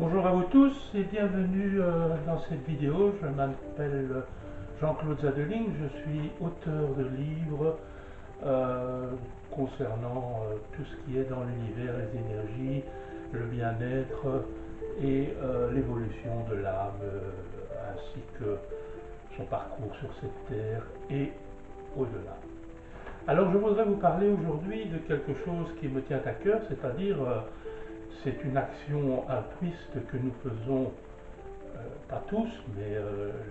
Bonjour à vous tous et bienvenue dans cette vidéo. Je m'appelle Jean-Claude Zadeling, je suis auteur de livres concernant tout ce qui est dans l'univers, les énergies, le bien-être et l'évolution de l'âme, ainsi que son parcours sur cette terre et au-delà. Alors je voudrais vous parler aujourd'hui de quelque chose qui me tient à cœur, c'est-à-dire c'est une action altruiste que nous faisons, pas tous, mais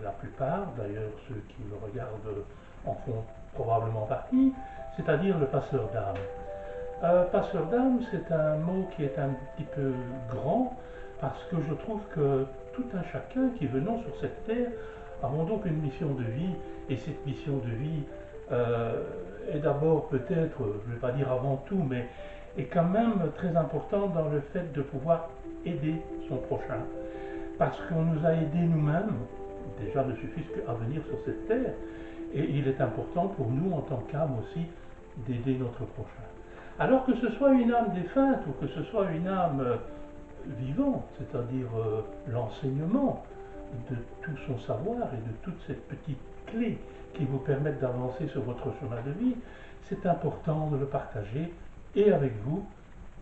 la plupart, d'ailleurs ceux qui me regardent en font probablement partie, c'est-à-dire le passeur d'âme. Passeur d'âme, c'est un mot qui est un petit peu grand, parce que je trouve que tout un chacun qui venons sur cette terre avons donc une mission de vie, et cette mission de vie est d'abord peut-être, je ne vais pas dire avant tout, mais est quand même très importante dans le fait de pouvoir aider son prochain. Parce qu'on nous a aidés nous-mêmes, déjà ne suffit qu'à venir sur cette terre, et il est important pour nous en tant qu'âme aussi d'aider notre prochain. Alors que ce soit une âme défunte ou que ce soit une âme vivante, c'est-à-dire l'enseignement de tout son savoir et de toutes ces petites clés qui vous permettent d'avancer sur votre chemin de vie, c'est important de le partager et avec vous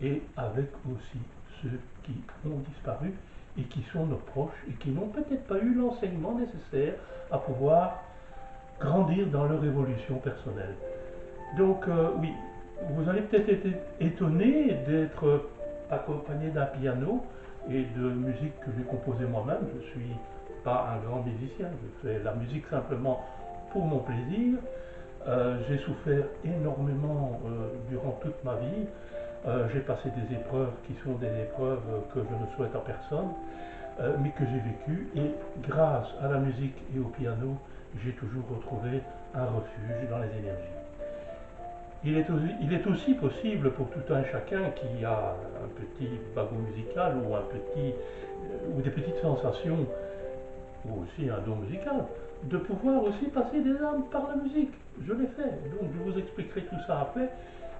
et avec aussi ceux qui ont disparu et qui sont nos proches et qui n'ont peut-être pas eu l'enseignement nécessaire à pouvoir grandir dans leur évolution personnelle. Donc oui, vous allez peut-être être étonné d'être accompagné d'un piano et de musique que j'ai composée moi-même. Je ne suis pas un grand musicien, je fais la musique simplement pour mon plaisir. J'ai souffert énormément durant toute ma vie. J'ai passé des épreuves qui sont des épreuves que je ne souhaite à personne, mais que j'ai vécues. Et grâce à la musique et au piano, j'ai toujours retrouvé un refuge dans les énergies. Il est aussi possible pour tout un chacun qui a un petit bagou musical ou des petites sensations ou aussi un don musical, de pouvoir aussi passer des âmes par la musique. Je l'ai fait, donc je vous expliquerai tout ça après.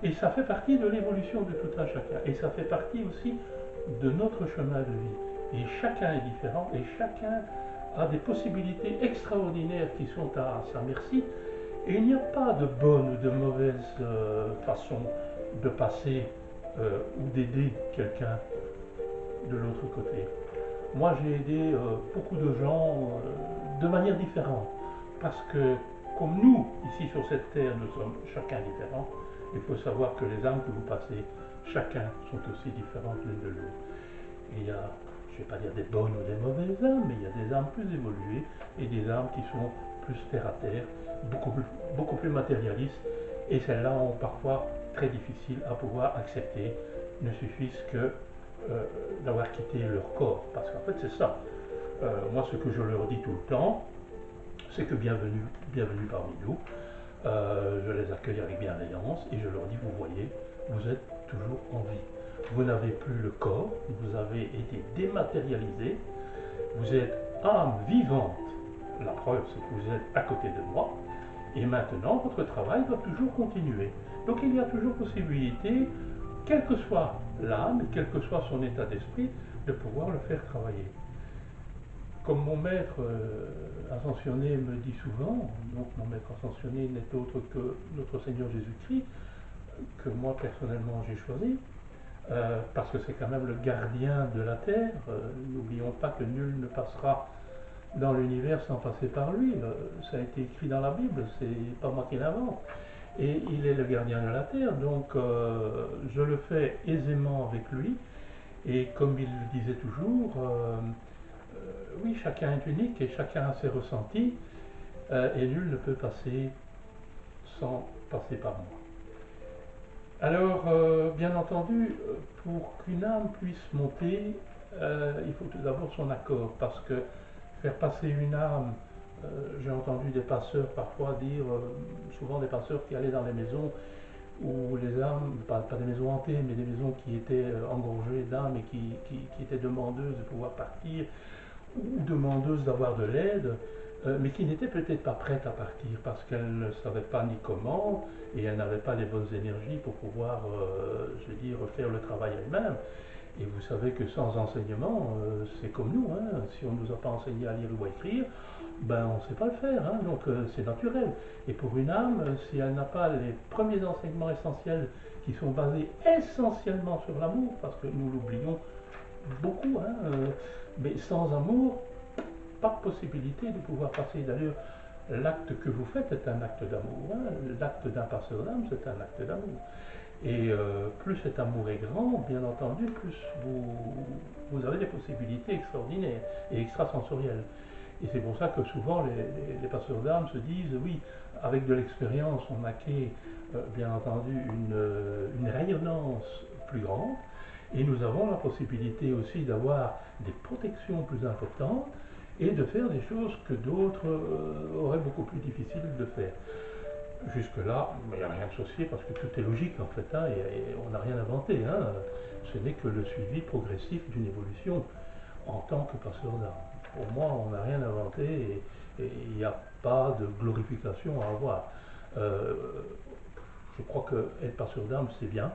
Et ça fait partie de l'évolution de tout un chacun. Et ça fait partie aussi de notre chemin de vie. Et chacun est différent et chacun a des possibilités extraordinaires qui sont à sa merci. Et il n'y a pas de bonne ou de mauvaise façon de passer ou d'aider quelqu'un de l'autre côté. Moi, j'ai aidé beaucoup de gens de manière différente. Parce que, comme nous, ici sur cette terre, nous sommes chacun différents, il faut savoir que les âmes que vous passez, chacun sont aussi différentes l'une de l'autre. Il y a, je ne vais pas dire des bonnes ou des mauvaises âmes, mais il y a des âmes plus évoluées et des âmes qui sont plus terre à terre, beaucoup plus matérialistes. Et celles-là ont parfois très difficile à pouvoir accepter, ne suffisent que d'avoir quitté leur corps. Parce qu'en fait, c'est ça. Moi, ce que je leur dis tout le temps, c'est que bienvenue, bienvenue parmi nous. Je les accueille avec bienveillance et je leur dis, vous voyez, vous êtes toujours en vie. Vous n'avez plus le corps, vous avez été dématérialisé, vous êtes âme vivante. La preuve, c'est que vous êtes à côté de moi. Et maintenant, votre travail doit toujours continuer. Donc il y a toujours possibilité, quelle que soit l'âme, quel que soit son état d'esprit, de pouvoir le faire travailler. Comme mon maître ascensionné me dit souvent, donc mon maître ascensionné n'est autre que notre Seigneur Jésus-Christ, que moi personnellement j'ai choisi, parce que c'est quand même le gardien de la terre. N'oublions pas que nul ne passera dans l'univers sans passer par lui. Ça a été écrit dans la Bible, c'est pas moi qui l'invente. Et il est le gardien de la terre, donc je le fais aisément avec lui. Et comme il le disait toujours, oui, chacun est unique et chacun a ses ressentis, et nul ne peut passer sans passer par moi. Alors, bien entendu, pour qu'une âme puisse monter, il faut tout d'abord son accord, parce que faire passer une âme, j'ai entendu des passeurs parfois dire, souvent des passeurs qui allaient dans les maisons où les âmes, pas des maisons hantées, mais des maisons qui étaient engorgées d'âmes et qui étaient demandeuses de pouvoir partir, ou demandeuses d'avoir de l'aide, mais qui n'étaient peut-être pas prêtes à partir parce qu'elles ne savaient pas ni comment et elles n'avaient pas les bonnes énergies pour pouvoir, je veux dire, faire le travail elles-mêmes. Et vous savez que sans enseignement, c'est comme nous, hein. Si on ne nous a pas enseigné à lire ou à écrire, ben on ne sait pas le faire, hein. Donc c'est naturel. Et pour une âme, si elle n'a pas les premiers enseignements essentiels qui sont basés essentiellement sur l'amour, parce que nous l'oublions beaucoup, hein, mais sans amour, pas de possibilité de pouvoir passer. D'ailleurs, l'acte que vous faites est un acte d'amour, hein. L'acte d'un passeur d'âme, c'est un acte d'amour. Et plus cet amour est grand, bien entendu, plus vous avez des possibilités extraordinaires et extrasensorielles. Et c'est pour ça que souvent les passeurs d'âme se disent, oui, avec de l'expérience, on acquiert bien entendu une rayonnance plus grande, et nous avons la possibilité aussi d'avoir des protections plus importantes et de faire des choses que d'autres auraient beaucoup plus difficile de faire. Jusque-là, il n'y a rien de sorcier parce que tout est logique en fait, hein, et on n'a rien inventé. Hein. Ce n'est que le suivi progressif d'une évolution en tant que passeur d'âme. Pour moi, on n'a rien inventé et il n'y a pas de glorification à avoir. Euh, je crois que être passeur d'âme, c'est bien,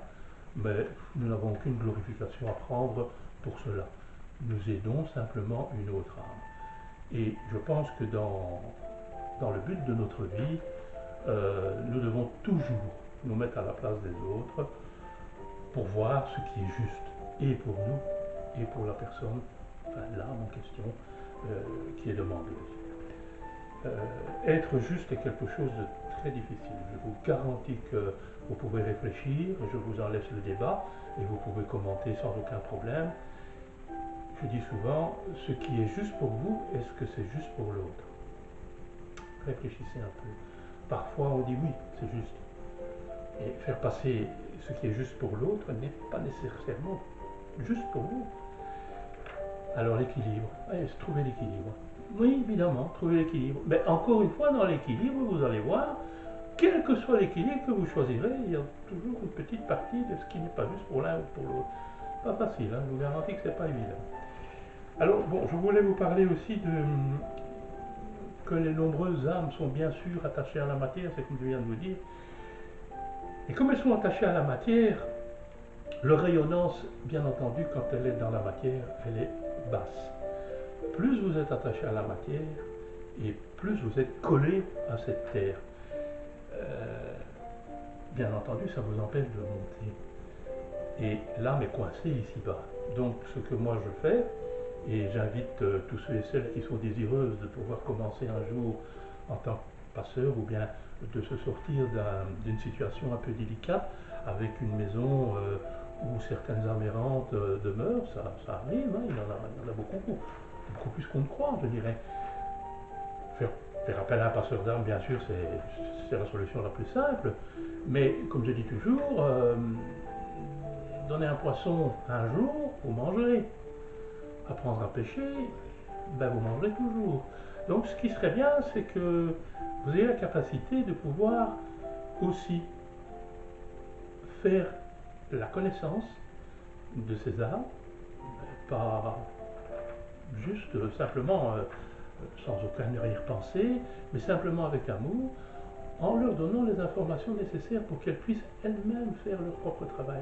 mais nous n'avons aucune glorification à prendre pour cela. Nous aidons simplement une autre âme. Et je pense que dans le but de notre vie, nous devons toujours nous mettre à la place des autres pour voir ce qui est juste, et pour nous, et pour la personne, enfin l'âme en question, qui est demandeuse. Être juste est quelque chose de très difficile. Je vous garantis que vous pouvez réfléchir, je vous en laisse le débat, et vous pouvez commenter sans aucun problème. Je dis souvent, ce qui est juste pour vous, est-ce que c'est juste pour l'autre? Réfléchissez un peu. Parfois on dit oui, c'est juste. Et faire passer ce qui est juste pour l'autre n'est pas nécessairement juste pour vous. Alors l'équilibre, trouver l'équilibre. Oui, évidemment, trouver l'équilibre. Mais encore une fois, dans l'équilibre, vous allez voir, quel que soit l'équilibre que vous choisirez, il y a toujours une petite partie de ce qui n'est pas juste pour l'un ou pour l'autre. Pas facile, hein, je vous garantis que c'est pas évident. Alors, bon, je voulais vous parler aussi que les nombreuses âmes sont bien sûr attachées à la matière, c'est comme je viens de vous dire. Et comme elles sont attachées à la matière, leur rayonnance, bien entendu, quand elle est dans la matière, elle est basse. Plus vous êtes attaché à la matière, et plus vous êtes collé à cette terre. Bien entendu, ça vous empêche de monter. Et l'âme est coincée ici-bas. Donc, ce que moi je fais, et j'invite tous ceux et celles qui sont désireuses de pouvoir commencer un jour en tant que passeur, ou bien de se sortir d'une situation un peu délicate, avec une maison où certaines âmes errantes demeurent, ça arrive, hein, il y en a beaucoup plus qu'on ne croit, je dirais. Faire appel à un passeur d'âme, bien sûr, c'est la solution la plus simple, mais comme je dis toujours, donner un poisson un jour, vous mangerez. Apprendre à pêcher, ben vous mangerez toujours. Donc ce qui serait bien, c'est que vous ayez la capacité de pouvoir aussi faire la connaissance de ces âmes, pas juste simplement sans aucune arrière-pensée, mais simplement avec amour, en leur donnant les informations nécessaires pour qu'elles puissent elles-mêmes faire leur propre travail.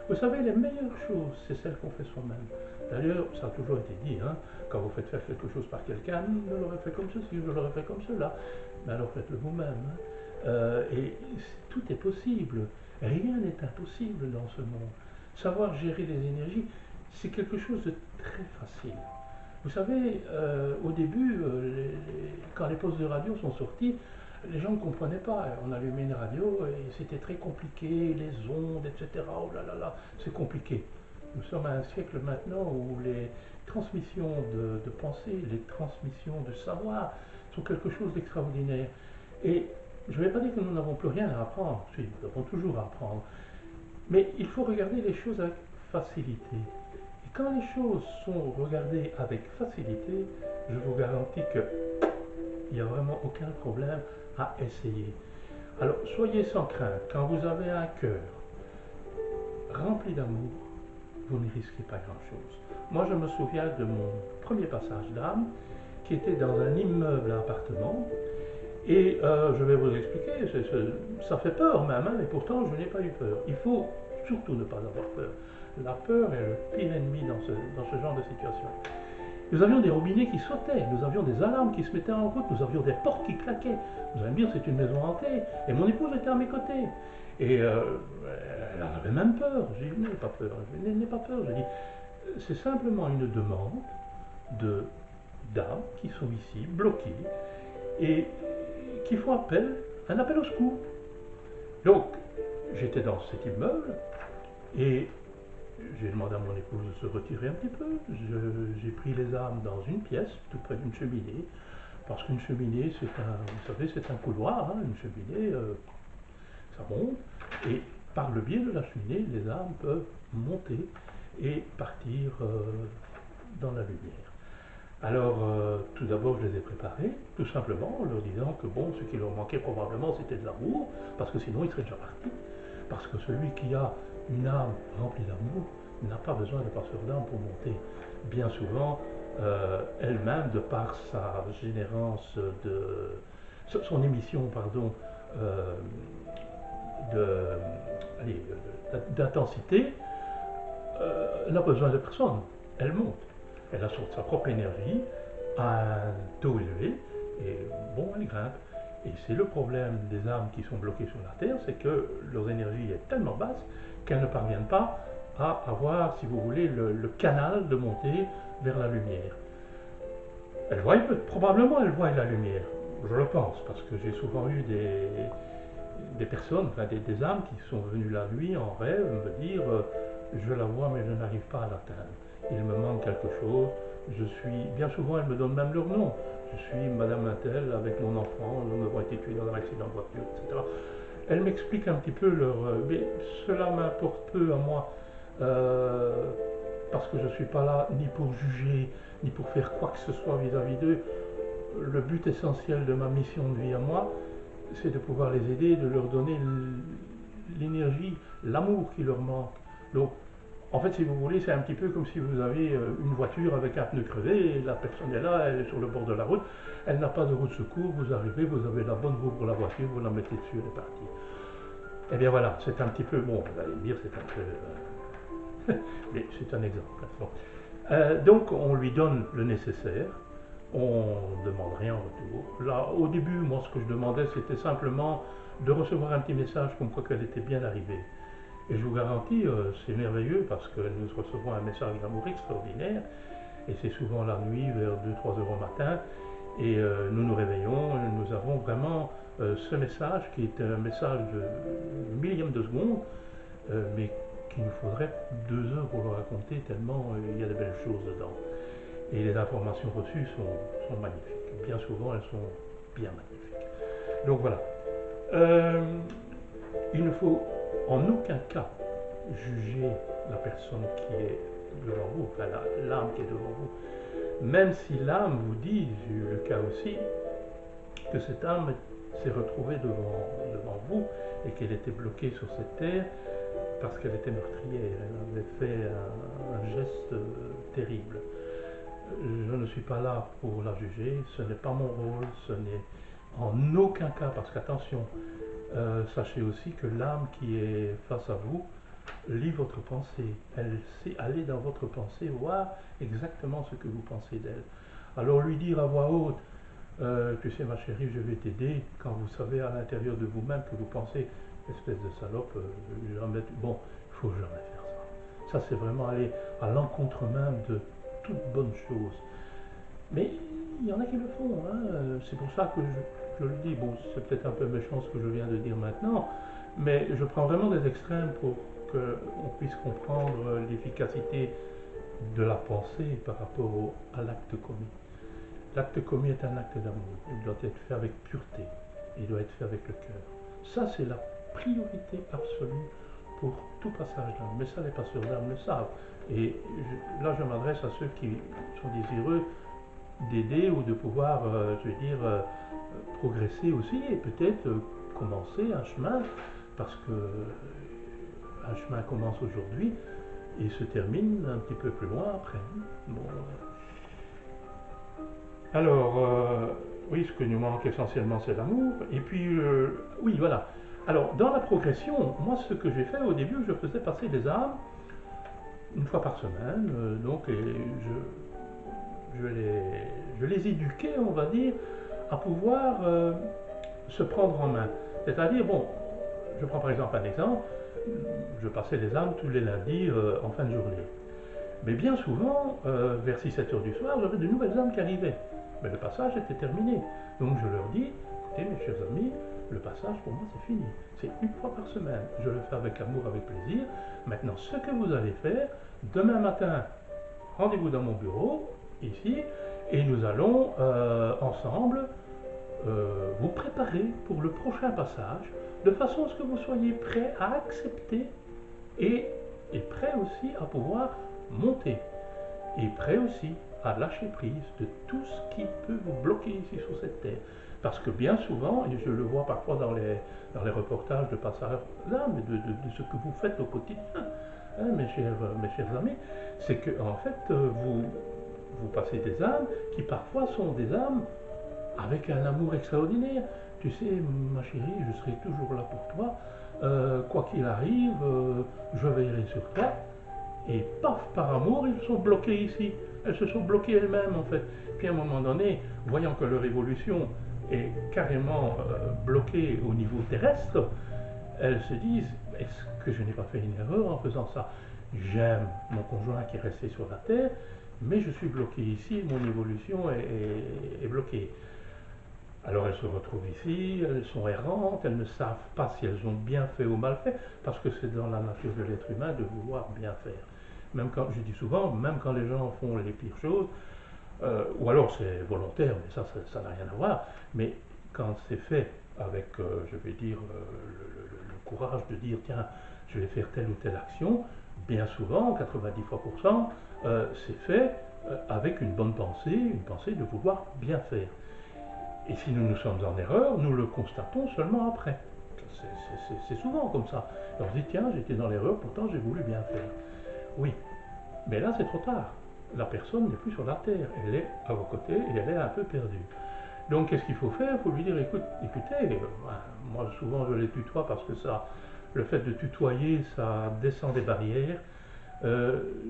Vous savez, les meilleures choses, c'est celles qu'on fait soi-même. D'ailleurs, ça a toujours été dit, hein, quand vous faites faire quelque chose par quelqu'un, je l'aurais fait comme ceci, je l'aurais fait comme cela, mais alors faites-le vous-même. Hein. Et tout est possible, rien n'est impossible dans ce monde. Savoir gérer les énergies, c'est quelque chose de très facile. Vous savez, au début, quand les postes de radio sont sortis, les gens ne comprenaient pas. On allumait une radio et c'était très compliqué, les ondes, etc. Oh là là là, c'est compliqué. Nous sommes à un siècle maintenant où les transmissions de pensée, les transmissions de savoir sont quelque chose d'extraordinaire. Et je ne vais pas dire que nous n'avons plus rien à apprendre, si, nous avons toujours à apprendre. Mais il faut regarder les choses avec facilité. Et quand les choses sont regardées avec facilité, je vous garantis qu'il n'y a vraiment aucun problème à essayer. Alors, soyez sans crainte. Quand vous avez un cœur rempli d'amour, vous ne risquez pas grand-chose. Moi, je me souviens de mon premier passage d'âme, qui était dans un immeuble à appartement. Et je vais vous expliquer, ça fait peur même, hein, mais pourtant, je n'ai pas eu peur. Il faut surtout ne pas avoir peur. La peur est le pire ennemi dans ce genre de situation. Nous avions des robinets qui sautaient, nous avions des alarmes qui se mettaient en route, nous avions des portes qui claquaient. Vous allez me dire, c'est une maison hantée. Et mon épouse était à mes côtés. Et elle en avait même peur. J'ai dit, n'aie pas peur. N'aie pas peur. J'ai dit, c'est simplement une demande d'âmes qui sont ici, bloquées, et qui font un appel au secours. Donc, j'étais dans cet immeuble, et j'ai demandé à mon épouse de se retirer un petit peu. J'ai pris les armes dans une pièce, tout près d'une cheminée, parce qu'une cheminée, vous savez, c'est un couloir, hein, une cheminée, ça monte, et par le biais de la cheminée, les armes peuvent monter et partir dans la lumière. Alors, tout d'abord, je les ai préparés, tout simplement, en leur disant que bon, ce qui leur manquait probablement, c'était de l'amour, parce que sinon, ils seraient déjà partis. Parce que celui qui a une âme remplie d'amour n'a pas besoin de passeur d'âme pour monter. Bien souvent, elle-même, de par sa générance son émission, pardon, d'intensité, n'a besoin de personne. Elle monte. Elle a sa propre énergie à un taux élevé, et bon, elle grimpe. Et c'est le problème des âmes qui sont bloquées sur la Terre, c'est que leur énergie est tellement basse qu'elles ne parviennent pas à avoir, si vous voulez, le canal de montée vers la lumière. Probablement elles voient la lumière, je le pense, parce que j'ai souvent eu des personnes, enfin des âmes qui sont venues la nuit en rêve me dire je la vois mais je n'arrive pas à l'atteindre. Il me manque quelque chose. Bien souvent, elles me donnent même leur nom. Je suis Madame Lintel avec mon enfant, nous avons été tués dans un accident de voiture, etc. Elles m'expliquent un petit peu mais cela m'importe peu à moi, parce que je ne suis pas là ni pour juger, ni pour faire quoi que ce soit vis-à-vis d'eux. Le but essentiel de ma mission de vie à moi, c'est de pouvoir les aider, de leur donner l'énergie, l'amour qui leur manque. Donc, en fait, si vous voulez, c'est un petit peu comme si vous avez une voiture avec un pneu crevé, et la personne est là, elle est sur le bord de la route, elle n'a pas de roue de secours, vous arrivez, vous avez la bonne roue pour la voiture, vous la mettez dessus, elle est partie. Eh bien voilà, c'est un petit peu, bon, vous allez me dire, c'est un peu, mais c'est un exemple. Bon. Donc, on lui donne le nécessaire, on ne demande rien en retour. Là, au début, moi, ce que je demandais, c'était simplement de recevoir un petit message comme quoi qu'elle était bien arrivée. Et je vous garantis, c'est merveilleux parce que nous recevons un message d'amour extraordinaire, et c'est souvent la nuit, vers 2-3 heures au matin, et nous nous réveillons, et nous avons vraiment ce message qui est un message de millième de seconde, mais qu'il nous faudrait 2 heures pour le raconter, tellement il y a de belles choses dedans. Et les informations reçues sont magnifiques. Bien souvent, elles sont bien magnifiques. Donc voilà. Il ne faut en aucun cas juger la personne qui est devant vous, enfin l'âme qui est devant vous. Même si l'âme vous dit, j'ai eu le cas aussi, que cette âme s'est retrouvée devant vous et qu'elle était bloquée sur cette terre parce qu'elle était meurtrière, elle avait fait un geste terrible. Je ne suis pas là pour la juger, ce n'est pas mon rôle, ce n'est en aucun cas, parce qu'attention, sachez aussi que l'âme qui est face à vous lit votre pensée, elle sait aller dans votre pensée, voir exactement ce que vous pensez d'elle. Alors lui dire à voix haute, tu sais ma chérie, je vais t'aider, quand vous savez à l'intérieur de vous-même que vous pensez, espèce de salope, bon, il faut jamais faire ça. Ça c'est vraiment aller à l'encontre même de toute bonne chose. Mais il y en a qui le font, hein. C'est pour ça que je le dis, bon c'est peut-être un peu méchant ce que je viens de dire maintenant, mais je prends vraiment des extrêmes pour qu'on puisse comprendre l'efficacité de la pensée par rapport à l'acte commis. L'acte commis est un acte d'amour, il doit être fait avec pureté, il doit être fait avec le cœur. Ça c'est la priorité absolue pour tout passage d'âme, mais ça les passeurs d'âme le savent. Et là je m'adresse à ceux qui sont désireux d'aider ou de pouvoir, progresser aussi et peut-être commencer un chemin, parce que un chemin commence aujourd'hui et se termine un petit peu plus loin après. Bon. Alors, oui, ce que nous manque essentiellement, c'est l'amour. Et puis, oui, voilà. Alors, dans la progression, moi, ce que j'ai fait au début, je faisais passer des âmes une fois par semaine, donc, et je les éduquais, on va dire, à pouvoir se prendre en main. C'est-à-dire, bon, je prends par exemple un exemple, je passais les âmes tous les lundis en fin de journée. Mais bien souvent, vers 6-7 heures du soir, j'avais de nouvelles âmes qui arrivaient. Mais le passage était terminé. Donc je leur dis, écoutez mes chers amis, le passage pour moi c'est fini. C'est une fois par semaine. Je le fais avec amour, avec plaisir. Maintenant, ce que vous allez faire, demain matin, rendez-vous dans mon bureau, ici, et nous allons ensemble vous préparer pour le prochain passage, de façon à ce que vous soyez prêts à accepter et prêts aussi à pouvoir monter, et prêts aussi à lâcher prise de tout ce qui peut vous bloquer ici sur cette terre. Parce que bien souvent, et je le vois parfois dans les reportages de passage là, mais de ce que vous faites au quotidien, hein, mes chers amis, c'est que en fait, vous passez des âmes qui parfois sont des âmes avec un amour extraordinaire. Tu sais, ma chérie, je serai toujours là pour toi. Quoi qu'il arrive, je veillerai sur toi. Et paf, par amour, ils sont bloqués ici. Elles se sont bloquées elles-mêmes, en fait. Puis à un moment donné, voyant que leur évolution est carrément bloquée au niveau terrestre, elles se disent, est-ce que je n'ai pas fait une erreur en faisant ça? J'aime mon conjoint qui est resté sur la terre, mais je suis bloqué ici, mon évolution est bloquée. Alors elles se retrouvent ici, elles sont errantes, elles ne savent pas si elles ont bien fait ou mal fait, parce que c'est dans la nature de l'être humain de vouloir bien faire. Même quand, je dis souvent, même quand les gens font les pires choses, ou alors c'est volontaire, mais ça n'a rien à voir, mais quand c'est fait avec, je vais dire, le courage de dire, tiens, je vais faire telle ou telle action, bien souvent, 90 fois pour cent, c'est fait avec une bonne pensée, une pensée de vouloir bien faire. Et si nous nous sommes en erreur, nous le constatons seulement après. C'est souvent comme ça. Et on se dit, tiens, j'étais dans l'erreur, pourtant j'ai voulu bien faire. Oui, mais là c'est trop tard. La personne n'est plus sur la terre, elle est à vos côtés et elle est un peu perdue. Donc qu'est-ce qu'il faut faire? Il faut lui dire, écoutez, moi souvent je les tutoie parce que ça, le fait de tutoyer, ça descend des barrières.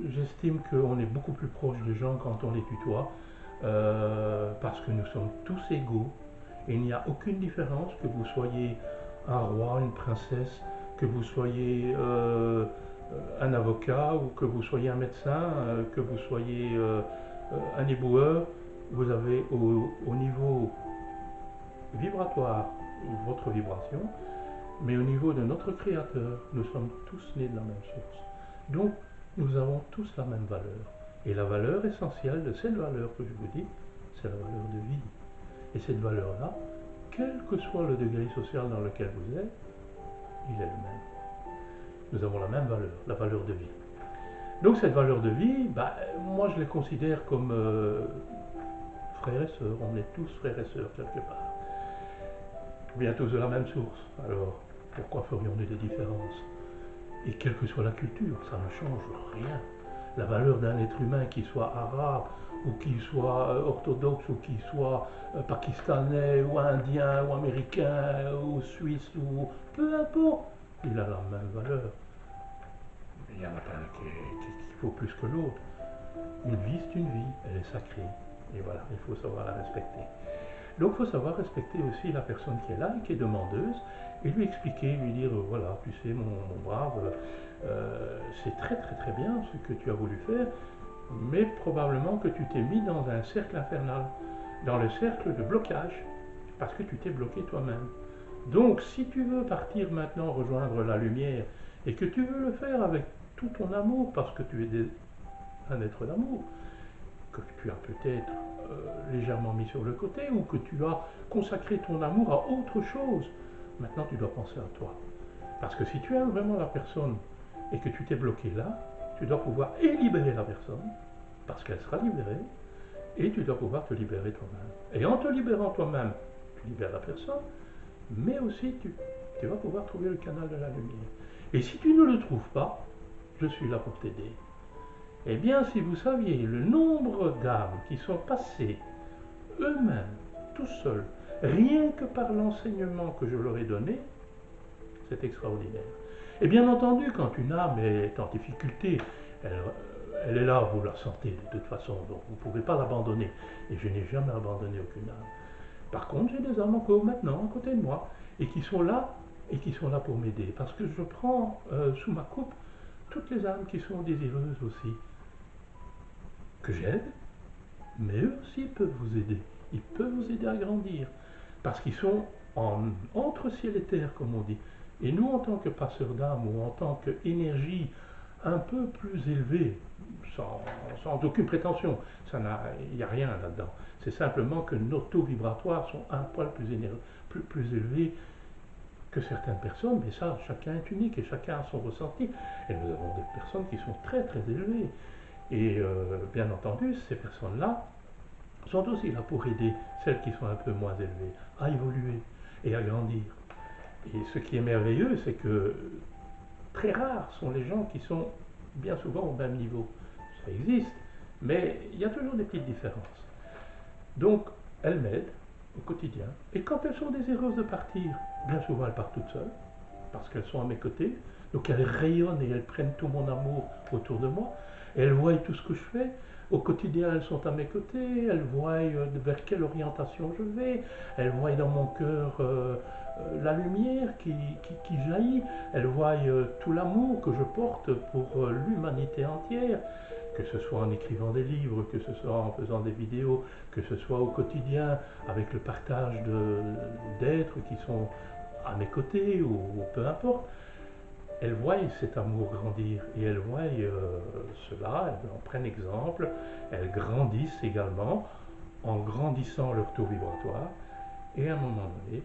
J'estime qu'on est beaucoup plus proche des gens quand on les tutoie. Parce que nous sommes tous égaux et il n'y a aucune différence que vous soyez un roi, une princesse, que vous soyez un avocat ou que vous soyez un médecin, que vous soyez un éboueur. Vous avez au niveau vibratoire votre vibration, mais au niveau de notre créateur, nous sommes tous nés de la même source. Donc nous avons tous la même valeur. Et la valeur essentielle de cette valeur que je vous dis, c'est la valeur de vie. Et cette valeur-là, quel que soit le degré social dans lequel vous êtes, il est le même. Nous avons la même valeur, la valeur de vie. Donc cette valeur de vie, moi je les considère comme frères et sœurs. On est tous frères et sœurs quelque part. On vient tous de la même source. Alors pourquoi ferions-nous des différences? Et quelle que soit la culture, ça ne change rien. La valeur d'un être humain, qu'il soit arabe, ou qu'il soit orthodoxe, ou qu'il soit pakistanais, ou indien, ou américain, ou suisse, ou peu importe, il a la même valeur. Il n'y en a pas un qui vaut plus que l'autre. Une vie, c'est une vie, elle est sacrée. Et voilà, il faut savoir la respecter. Donc il faut savoir respecter aussi la personne qui est là, qui est demandeuse, et lui expliquer, lui dire, voilà, tu sais, mon brave, c'est très très très bien ce que tu as voulu faire, mais probablement que tu t'es mis dans un cercle infernal, dans le cercle de blocage, parce que tu t'es bloqué toi-même. Donc si tu veux partir maintenant rejoindre la lumière, et que tu veux le faire avec tout ton amour, parce que tu es un être d'amour, que tu as peut-être légèrement mis sur le côté, ou que tu as consacré ton amour à autre chose, maintenant tu dois penser à toi. Parce que si tu aimes vraiment la personne et que tu t'es bloqué là, tu dois pouvoir libérer la personne, parce qu'elle sera libérée, et tu dois pouvoir te libérer toi-même. Et en te libérant toi-même, tu libères la personne, mais aussi tu vas pouvoir trouver le canal de la lumière. Et si tu ne le trouves pas, je suis là pour t'aider. Eh bien, si vous saviez le nombre d'âmes qui sont passées eux-mêmes, tout seuls, rien que par l'enseignement que je leur ai donné, c'est extraordinaire. Et bien entendu, quand une âme est en difficulté, elle, elle est là, vous la sentez de toute façon, donc vous ne pouvez pas l'abandonner. Et je n'ai jamais abandonné aucune âme. Par contre, j'ai des âmes encore maintenant à côté de moi, et qui sont là pour m'aider, parce que je prends sous ma coupe toutes les âmes qui sont désireuses aussi, que j'aide, mais eux aussi peuvent vous aider. Ils peuvent vous aider à grandir, parce qu'ils sont entre ciel et terre, comme on dit. Et nous, en tant que passeurs d'âme, ou en tant qu'énergie un peu plus élevée, sans aucune prétention, il n'y a rien là-dedans. C'est simplement que nos taux vibratoires sont un poil plus élevés que certaines personnes, mais ça, chacun est unique et chacun a son ressenti. Et nous avons des personnes qui sont très très élevées. Et bien entendu, ces personnes-là sont aussi là pour aider celles qui sont un peu moins élevées à évoluer et à grandir. Et ce qui est merveilleux, c'est que très rares sont les gens qui sont bien souvent au même niveau. Ça existe, mais il y a toujours des petites différences. Donc, elles m'aident au quotidien. Et quand elles sont désireuses de partir, bien souvent elles partent toutes seules, parce qu'elles sont à mes côtés. Donc elles rayonnent et elles prennent tout mon amour autour de moi. Et elles voient tout ce que je fais. Au quotidien, elles sont à mes côtés. Elles voient vers quelle orientation je vais. Elles voient dans mon cœur la lumière qui jaillit. Elles voient tout l'amour que je porte pour l'humanité entière. Que ce soit en écrivant des livres, que ce soit en faisant des vidéos, que ce soit au quotidien avec le partage d'êtres qui sont à mes côtés ou peu importe. Elles voient cet amour grandir et elles voient cela, elles en prennent exemple, elles grandissent également en grandissant leur taux vibratoire et à un moment donné,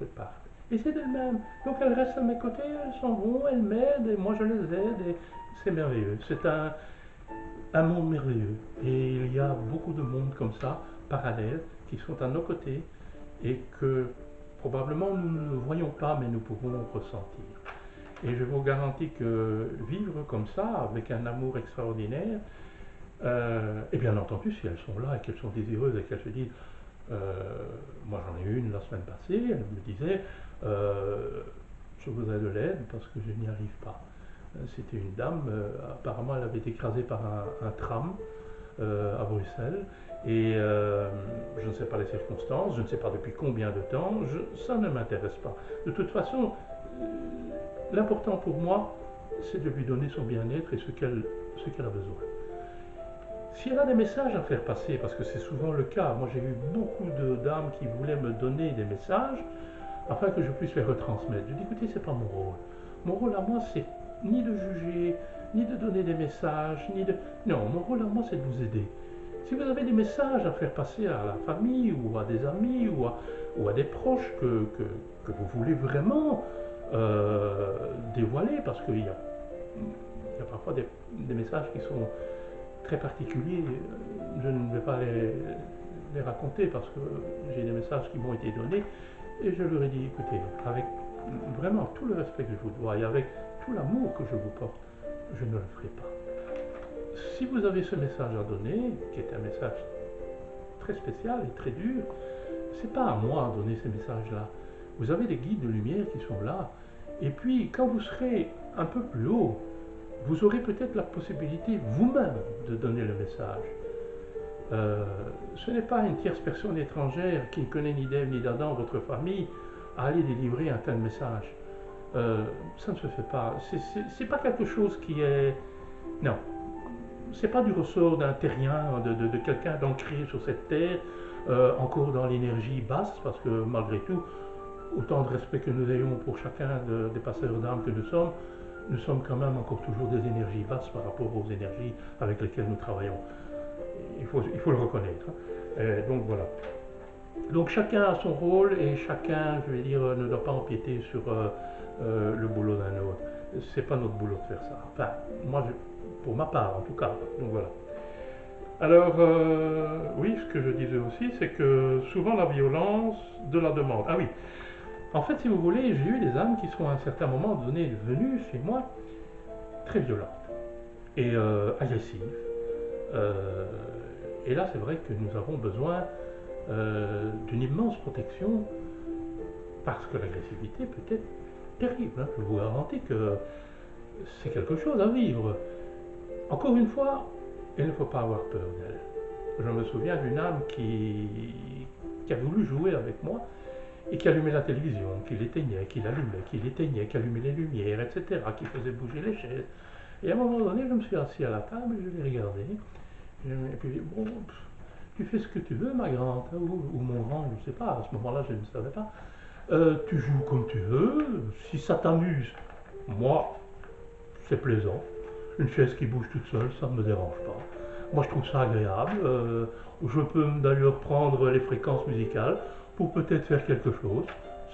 elles partent. Et c'est d'elles-mêmes. Donc elles restent à mes côtés, elles s'en vont, elles m'aident et moi je les aide et c'est merveilleux. C'est un monde merveilleux. Et il y a beaucoup de mondes comme ça, parallèles, qui sont à nos côtés et que probablement nous ne voyons pas mais nous pouvons ressentir. Et je vous garantis que vivre comme ça, avec un amour extraordinaire, et bien entendu, si elles sont là et qu'elles sont désireuses et qu'elles se disent, moi j'en ai une la semaine passée, elle me disait, je voudrais de l'aide parce que je n'y arrive pas. C'était une dame, apparemment elle avait été écrasée par un tram à Bruxelles, et je ne sais pas les circonstances, je ne sais pas depuis combien de temps, ça ne m'intéresse pas. De toute façon, l'important pour moi, c'est de lui donner son bien-être et ce qu'elle a besoin. Si elle a des messages à faire passer, parce que c'est souvent le cas, moi j'ai eu beaucoup de dames qui voulaient me donner des messages afin que je puisse les retransmettre. Je dis écoutez, c'est pas mon rôle. Mon rôle à moi, c'est ni de juger, ni de donner des messages, ni de... Non, mon rôle à moi, c'est de vous aider. Si vous avez des messages à faire passer à la famille, ou à des amis, ou à des proches que vous voulez vraiment dévoiler, parce qu'il y a parfois des messages qui sont très particuliers, je ne vais pas les raconter parce que j'ai des messages qui m'ont été donnés, et je leur ai dit, écoutez, avec vraiment tout le respect que je vous dois, et avec tout l'amour que je vous porte, je ne le ferai pas. Si vous avez ce message à donner, qui est un message très spécial et très dur, c'est pas à moi de donner ces messages-là. Vous avez des guides de lumière qui sont là, et puis quand vous serez un peu plus haut, vous aurez peut-être la possibilité vous-même de donner le message. Ce n'est pas une tierce personne étrangère qui ne connaît ni d'Ève ni d'Adam, votre famille, à aller délivrer un tel message. Ça ne se fait pas. C'est pas quelque chose qui est... Non. C'est pas du ressort d'un terrien, de quelqu'un d'ancré sur cette terre, encore dans l'énergie basse, parce que malgré tout, autant de respect que nous ayons pour chacun des passeurs d'âme que nous sommes quand même encore toujours des énergies basses par rapport aux énergies avec lesquelles nous travaillons. Il faut le reconnaître. Donc voilà. Donc chacun a son rôle et chacun, je vais dire, ne doit pas empiéter sur le boulot d'un autre. C'est pas notre boulot de faire ça. Enfin, moi, pour ma part en tout cas. Donc voilà. Alors, oui, ce que je disais aussi, c'est que souvent la violence de la demande. Ah oui. En fait, si vous voulez, j'ai eu des âmes qui sont à un certain moment donné venues chez moi très violentes et agressives. Et là, c'est vrai que nous avons besoin d'une immense protection parce que l'agressivité peut être terrible, hein. Je vous garantis que c'est quelque chose à vivre. Encore une fois, il ne faut pas avoir peur d'elle. Je me souviens d'une âme qui a voulu jouer avec moi et qui allumait la télévision, qui l'éteignait, qui l'allumait, qui l'éteignait, qui allumait les lumières, etc., qui faisait bouger les chaises. Et à un moment donné, je me suis assis à la table et je l'ai regardé. Et puis, bon, tu fais ce que tu veux, ma grande, hein, ou mon grand, je ne sais pas, à ce moment-là, je ne savais pas. Tu joues comme tu veux, si ça t'amuse, moi, c'est plaisant. Une chaise qui bouge toute seule, ça ne me dérange pas. Moi, je trouve ça agréable. Je peux d'ailleurs prendre les fréquences musicales pour peut-être faire quelque chose.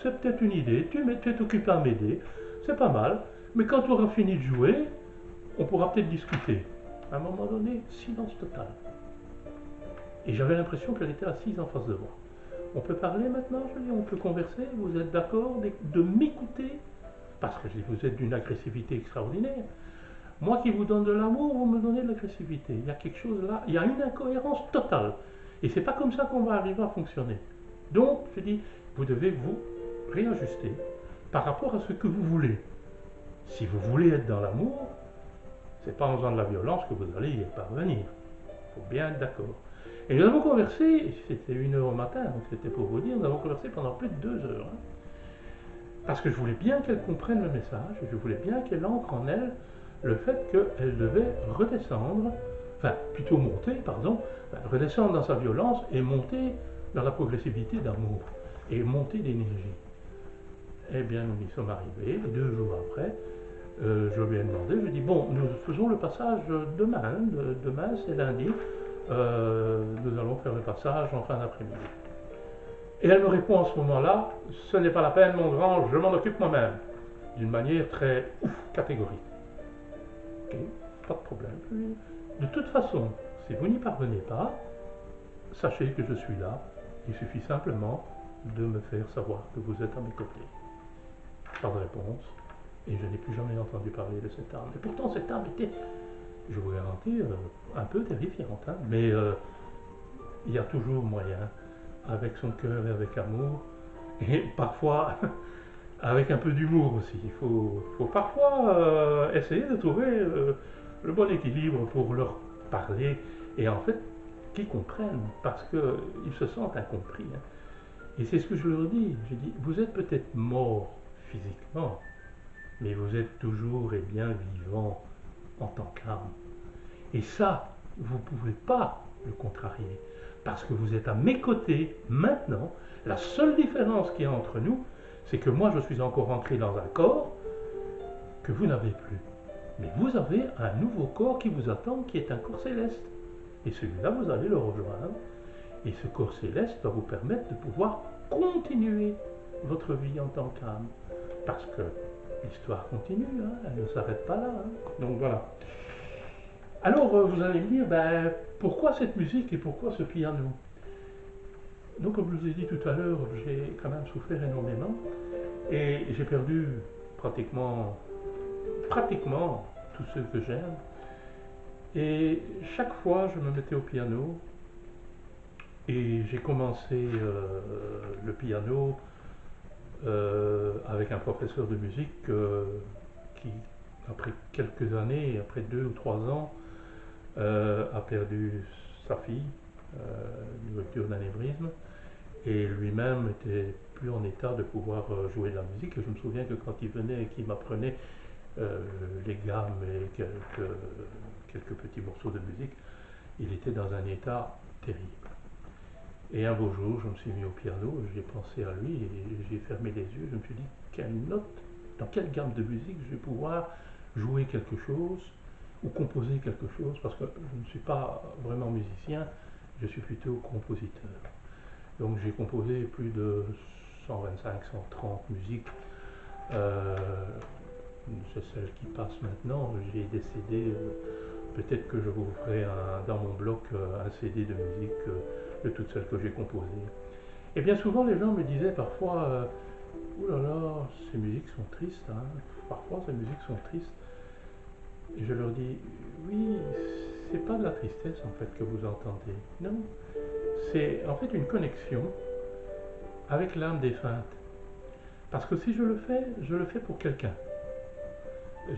C'est peut-être une idée. Tu es occupé à m'aider. C'est pas mal. Mais quand tu auras fini de jouer, on pourra peut-être discuter. À un moment donné, silence total. Et j'avais l'impression qu'elle était assise en face de moi. On peut parler maintenant, je dis, on peut converser. Vous êtes d'accord de m'écouter? Parce que vous êtes d'une agressivité extraordinaire. Moi qui vous donne de l'amour, vous me donnez de l'agressivité. Il y a quelque chose là, il y a une incohérence totale. Et c'est pas comme ça qu'on va arriver à fonctionner. Donc, je dis, vous devez vous réajuster par rapport à ce que vous voulez. Si vous voulez être dans l'amour, c'est pas en faisant de la violence que vous allez y parvenir. Il faut bien être d'accord. Et nous avons conversé, c'était 1h au matin, donc c'était pour vous dire, nous avons conversé pendant plus de 2 heures. Hein. Parce que je voulais bien qu'elle comprenne le message, je voulais bien qu'elle ancre en elle le fait qu'elle devait redescendre, enfin plutôt monter, pardon, redescendre dans sa violence et monter dans la progressivité d'amour et monter d'énergie. Eh bien, nous y sommes arrivés, 2 jours après, je lui ai demandé, je lui ai dit, bon, nous faisons le passage demain, demain c'est lundi, nous allons faire le passage en fin d'après-midi. Et elle me répond à ce moment-là, ce n'est pas la peine mon grand, je m'en occupe moi-même, d'une manière très catégorique. Ok, pas de problème. De toute façon, si vous n'y parvenez pas, sachez que je suis là. Il suffit simplement de me faire savoir que vous êtes à mes côtés. Pas de réponse. Et je n'ai plus jamais entendu parler de cette âme. Et pourtant, cette âme était, je vous garantis, un peu terrifiante. Hein, mais il y a toujours moyen, avec son cœur et avec amour, et parfois avec un peu d'humour aussi. Il faut parfois essayer de trouver le bon équilibre pour leur parler et en fait qu'ils comprennent parce qu'ils se sentent incompris. Hein. Et c'est ce que je leur dis. Je dis, vous êtes peut-être mort physiquement, mais vous êtes toujours et bien vivant en tant qu'âme. Et ça, vous ne pouvez pas le contrarier parce que vous êtes à mes côtés maintenant. La seule différence qu'il y a entre nous, c'est que moi je suis encore ancré dans un corps que vous n'avez plus. Mais vous avez un nouveau corps qui vous attend, qui est un corps céleste. Et celui-là, vous allez le rejoindre. Et ce corps céleste va vous permettre de pouvoir continuer votre vie en tant qu'âme. Parce que l'histoire continue, hein, elle ne s'arrête pas là. Hein. Donc voilà. Alors vous allez me dire, ben, pourquoi cette musique et pourquoi ce piano? Donc comme je vous ai dit tout à l'heure, j'ai quand même souffert énormément. Et j'ai perdu pratiquement tous ceux que j'aime. Et chaque fois, je me mettais au piano et j'ai commencé le piano avec un professeur de musique qui, après quelques années, après 2 ou 3 ans, a perdu sa fille, une rupture d'anévrisme, et lui-même était plus en état de pouvoir jouer de la musique. Et je me souviens que quand il venait et qu'il m'apprenait les gammes et quelques petits morceaux de musique, il était dans un état terrible. Et un beau jour, je me suis mis au piano, j'ai pensé à lui et j'ai fermé les yeux. Je me suis dit, quelle note, dans quelle gamme de musique je vais pouvoir jouer quelque chose ou composer quelque chose, parce que je ne suis pas vraiment musicien, je suis plutôt compositeur. Donc j'ai composé plus de 125, 130 musiques. C'est celle qui passe maintenant. J'ai des CD, peut-être que je vous ferai dans mon blog un CD de musique de toutes celles que j'ai composées. Et bien souvent les gens me disaient parfois, oh là là, ces musiques sont tristes, hein. Parfois ces musiques sont tristes. Et je leur dis, oui, c'est pas de la tristesse en fait que vous entendez. Non, c'est en fait une connexion avec l'âme défunte. Parce que si je le fais pour quelqu'un.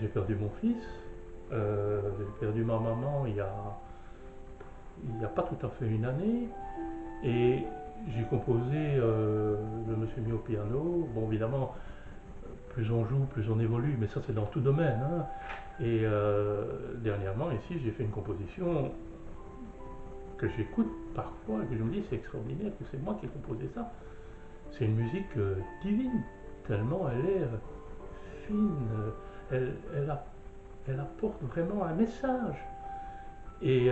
J'ai perdu mon fils, j'ai perdu ma maman il y a pas tout à fait une année, et j'ai composé, je me suis mis au piano. Bon, évidemment, plus on joue, plus on évolue, mais ça c'est dans tout domaine, hein. Et dernièrement, ici, j'ai fait une composition que j'écoute parfois et que je me dis c'est extraordinaire que c'est moi qui ai composé ça. C'est une musique divine, tellement elle est fine, elle, elle, elle apporte vraiment un message. Et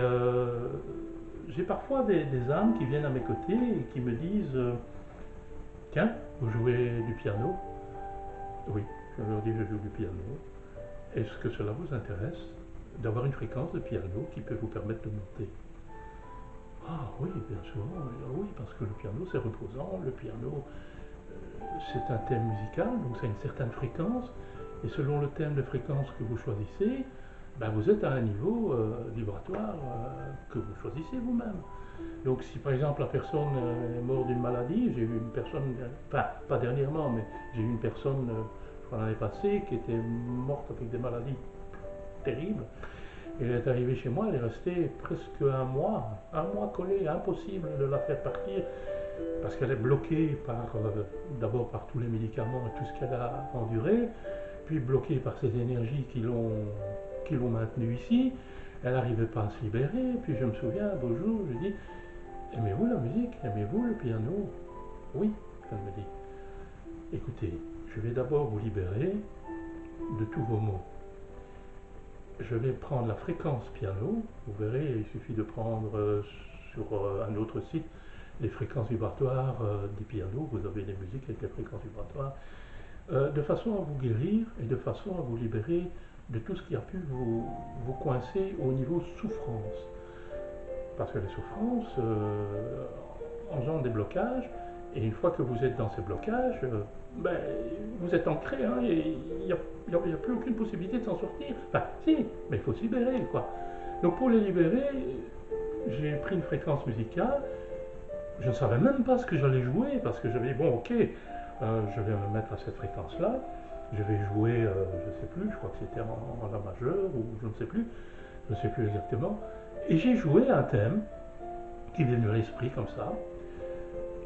j'ai parfois des âmes qui viennent à mes côtés et qui me disent tiens, vous jouez du piano? Oui, je leur dis je joue du piano. Est-ce que cela vous intéresse d'avoir une fréquence de piano qui peut vous permettre de monter? Ah oui, bien souvent, oui, parce que le piano c'est reposant, le piano c'est un thème musical, donc c'est une certaine fréquence, et selon le thème de fréquence que vous choisissez, ben vous êtes à un niveau vibratoire que vous choisissez vous-même. Donc si par exemple la personne est morte d'une maladie, j'ai eu une personne, enfin pas dernièrement, mais j'ai eu une personne l'année passée qui était morte avec des maladies terribles. Et elle est arrivée chez moi, elle est restée presque un mois collée, impossible de la faire partir, parce qu'elle est bloquée par, d'abord par tous les médicaments et tout ce qu'elle a enduré, puis bloquée par ces énergies qui l'ont maintenue ici. Elle n'arrivait pas à se libérer, puis je me souviens, un beau jour, je lui dis, aimez-vous la musique? Aimez-vous le piano? Oui, elle me dit. Écoutez, je vais d'abord vous libérer de tous vos maux. Je vais prendre la fréquence piano, vous verrez, il suffit de prendre sur un autre site les fréquences vibratoires des pianos, vous avez des musiques avec les fréquences vibratoires, de façon à vous guérir et de façon à vous libérer de tout ce qui a pu vous coincer au niveau souffrance. Parce que les souffrances engendrent des blocages, et une fois que vous êtes dans ces blocages, ben, vous êtes ancré, hein, et il n'y a plus aucune possibilité de s'en sortir. Enfin, si, mais il faut se libérer, quoi. Donc pour les libérer, j'ai pris une fréquence musicale. Je ne savais même pas ce que j'allais jouer, parce que j'avais dit, bon, ok, je vais me mettre à cette fréquence-là, je vais jouer, je ne sais plus, je crois que c'était en La majeur, ou je ne sais plus, exactement. Et j'ai joué un thème qui m'est venu à l'esprit comme ça.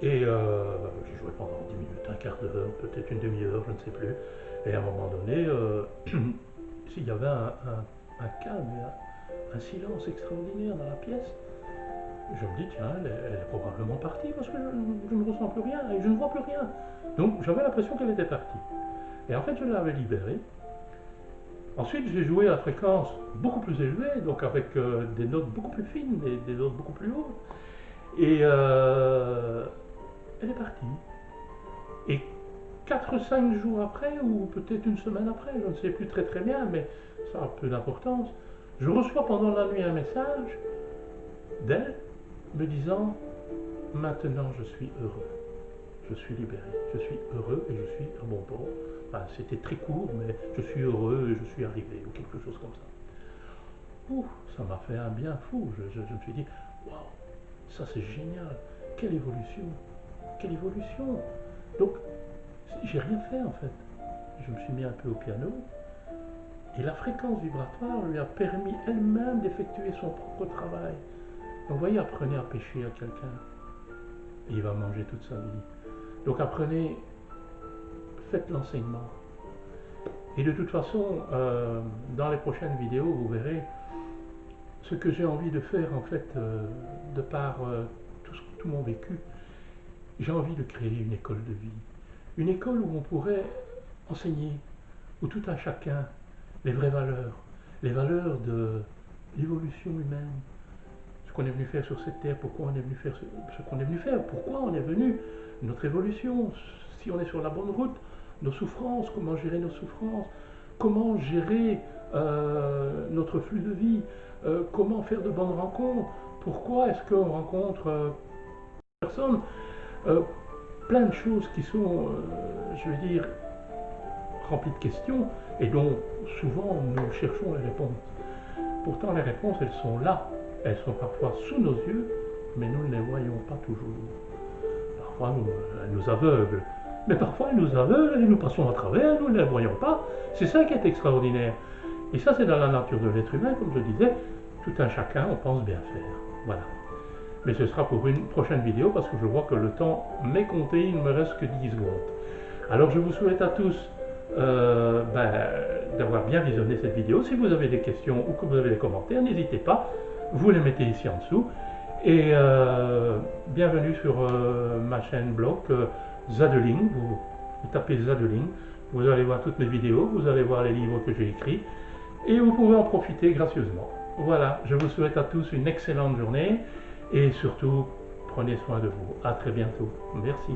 Et j'ai joué pendant 10 minutes, un quart d'heure, peut-être une demi-heure, je ne sais plus. Et à un moment donné, s'il y avait un calme, un silence extraordinaire dans la pièce, je me dis, tiens, elle est probablement partie parce que je ne ressens plus rien et je ne vois plus rien. Donc j'avais l'impression qu'elle était partie. Et en fait, je l'avais libérée. Ensuite, j'ai joué à fréquence beaucoup plus élevée, donc avec des notes beaucoup plus fines, des notes beaucoup plus hautes. Et elle est partie. Et 4 ou 5 jours après, ou peut-être une semaine après, je ne sais plus très bien, mais ça a peu d'importance, je reçois pendant la nuit un message d'elle me disant « Maintenant je suis heureux, je suis libéré, je suis heureux et je suis à bon port. » Enfin, c'était très court, mais je suis heureux et je suis arrivé, ou quelque chose comme ça. Ouh, ça m'a fait un bien fou. Je me suis dit « Waouh, ça c'est génial, quelle évolution, quelle évolution !» Donc, j'ai rien fait en fait. Je me suis mis un peu au piano et la fréquence vibratoire lui a permis elle-même d'effectuer son propre travail. Donc, vous voyez, apprenez à pêcher à quelqu'un et il va manger toute sa vie. Donc, apprenez, faites l'enseignement. Et de toute façon, dans les prochaines vidéos, vous verrez ce que j'ai envie de faire en fait, de par tout mon vécu. J'ai envie de créer une école de vie. Une école où on pourrait enseigner, où tout un chacun, les valeurs de l'évolution humaine, ce qu'on est venu faire sur cette terre, pourquoi on est venu faire ce qu'on est venu faire, pourquoi on est venu, notre évolution, si on est sur la bonne route, nos souffrances, comment gérer nos souffrances, comment gérer notre flux de vie, comment faire de bonnes rencontres, pourquoi est-ce qu'on rencontre personnes, plein de choses qui sont, je vais dire, remplies de questions et dont souvent nous cherchons les réponses. Pourtant les réponses elles sont là, elles sont parfois sous nos yeux, mais nous ne les voyons pas toujours. Parfois elles nous aveuglent, mais parfois elles nous aveuglent et nous passons à travers, nous ne les voyons pas. C'est ça qui est extraordinaire. Et ça, c'est dans la nature de l'être humain, comme je disais, tout un chacun, on pense bien faire. Voilà. Mais ce sera pour une prochaine vidéo parce que je vois que le temps m'est compté, il ne me reste que 10 secondes. Alors je vous souhaite à tous d'avoir bien visionné cette vidéo. Si vous avez des questions ou que vous avez des commentaires, n'hésitez pas, vous les mettez ici en dessous. Et bienvenue sur ma chaîne blog Zadeling. Vous tapez Zadeling, vous allez voir toutes mes vidéos, vous allez voir les livres que j'ai écrits et vous pouvez en profiter gracieusement. Voilà, je vous souhaite à tous une excellente journée et surtout prenez soin de vous. À très bientôt. Merci.